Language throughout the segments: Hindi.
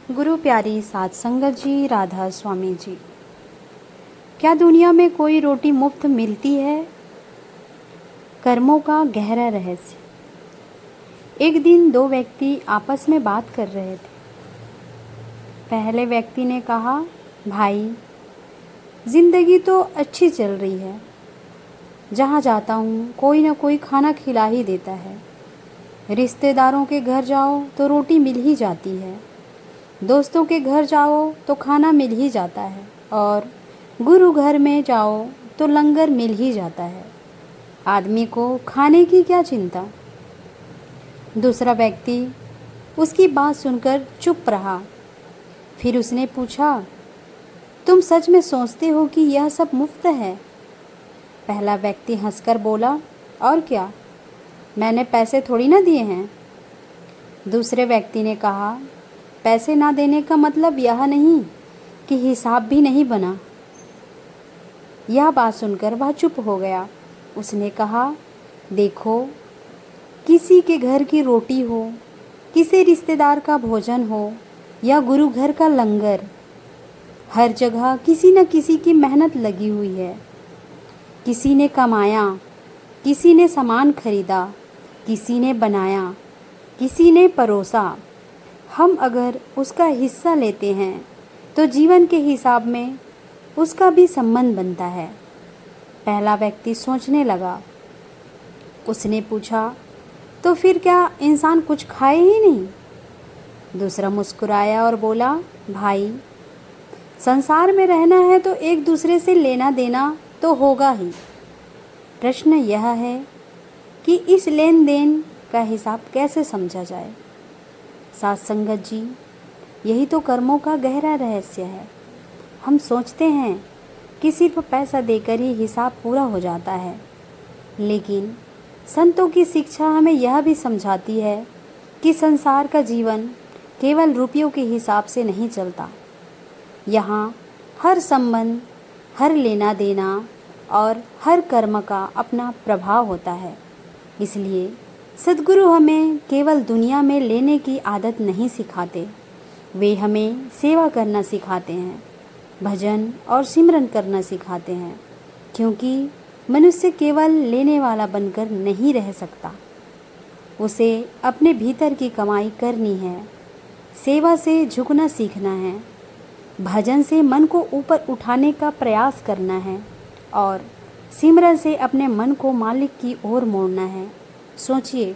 गुरु प्यारी साध संगत जी, राधा स्वामी जी। क्या दुनिया में कोई रोटी मुफ्त मिलती है? कर्मों का गहरा रहस्य। एक दिन दो व्यक्ति आपस में बात कर रहे थे। पहले व्यक्ति ने कहा, भाई, जिंदगी तो अच्छी चल रही है। जहाँ जाता हूँ कोई ना कोई खाना खिला ही देता है। रिश्तेदारों के घर जाओ तो रोटी मिल ही जाती है। दोस्तों के घर जाओ तो खाना मिल ही जाता है और गुरु घर में जाओ तो लंगर मिल ही जाता है। आदमी को खाने की क्या चिंता। दूसरा व्यक्ति उसकी बात सुनकर चुप रहा। फिर उसने पूछा, तुम सच में सोचते हो कि यह सब मुफ्त है? पहला व्यक्ति हंसकर बोला, और क्या, मैंने पैसे थोड़ी ना दिए हैं। दूसरे व्यक्ति ने कहा, पैसे ना देने का मतलब यह नहीं कि हिसाब भी नहीं बना। यह बात सुनकर वह चुप हो गया। उसने कहा, देखो, किसी के घर की रोटी हो, किसी रिश्तेदार का भोजन हो या गुरु घर का लंगर, हर जगह किसी न किसी की मेहनत लगी हुई है। किसी ने कमाया, किसी ने सामान खरीदा, किसी ने बनाया, किसी ने परोसा। हम अगर उसका हिस्सा लेते हैं तो जीवन के हिसाब में उसका भी संबंध बनता है। पहला व्यक्ति सोचने लगा। उसने पूछा, तो फिर क्या इंसान कुछ खाए ही नहीं? दूसरा मुस्कुराया और बोला, भाई, संसार में रहना है तो एक दूसरे से लेना देना तो होगा ही। प्रश्न यह है कि इस लेन देन का हिसाब कैसे समझा जाए। साथ संगत जी, यही तो कर्मों का गहरा रहस्य है। हम सोचते हैं कि सिर्फ पैसा देकर ही हिसाब पूरा हो जाता है, लेकिन संतों की शिक्षा हमें यह भी समझाती है कि संसार का जीवन केवल रुपयों के हिसाब से नहीं चलता। यहाँ हर संबंध, हर लेना देना और हर कर्म का अपना प्रभाव होता है। इसलिए सद्गुरु हमें केवल दुनिया में लेने की आदत नहीं सिखाते, वे हमें सेवा करना सिखाते हैं, भजन और सिमरन करना सिखाते हैं, क्योंकि मनुष्य केवल लेने वाला बनकर नहीं रह सकता। उसे अपने भीतर की कमाई करनी है, सेवा से झुकना सीखना है, भजन से मन को ऊपर उठाने का प्रयास करना है और सिमरन से अपने मन को मालिक की ओर मोड़ना है। सोचिए,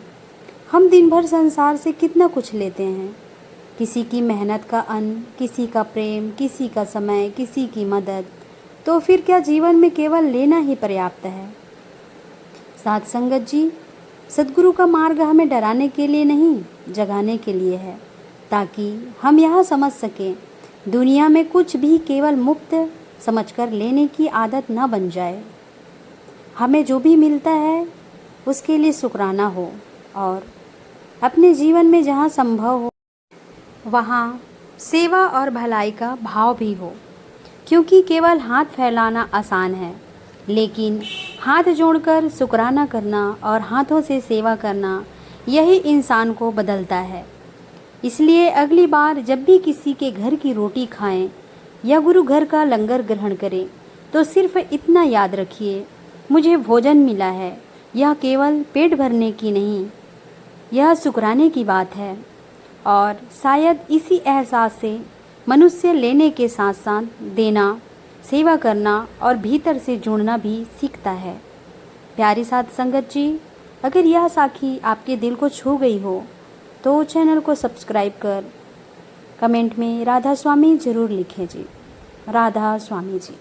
हम दिन भर संसार से कितना कुछ लेते हैं। किसी की मेहनत का अन्न, किसी का प्रेम, किसी का समय, किसी की मदद। तो फिर क्या जीवन में केवल लेना ही पर्याप्त है? साथ संगत जी, सद्गुरु का मार्ग हमें डराने के लिए नहीं, जगाने के लिए है, ताकि हम यह समझ सकें, दुनिया में कुछ भी केवल मुफ्त समझकर लेने की आदत न बन जाए। हमें जो भी मिलता है उसके लिए शुक्राना हो और अपने जीवन में जहाँ संभव हो वहाँ सेवा और भलाई का भाव भी हो, क्योंकि केवल हाथ फैलाना आसान है, लेकिन हाथ जोड़कर शुक्राना करना और हाथों से सेवा करना, यही इंसान को बदलता है। इसलिए अगली बार जब भी किसी के घर की रोटी खाएं या गुरु घर का लंगर ग्रहण करें तो सिर्फ इतना याद रखिए, मुझे भोजन मिला है। यह केवल पेट भरने की नहीं, यह शुक्राने की बात है। और शायद इसी एहसास से मनुष्य लेने के साथ साथ देना, सेवा करना और भीतर से जुड़ना भी सीखता है। प्यारी साथ संगत जी, अगर यह साखी आपके दिल को छू गई हो तो चैनल को सब्सक्राइब कर कमेंट में राधा स्वामी ज़रूर लिखें जी। राधा स्वामी जी।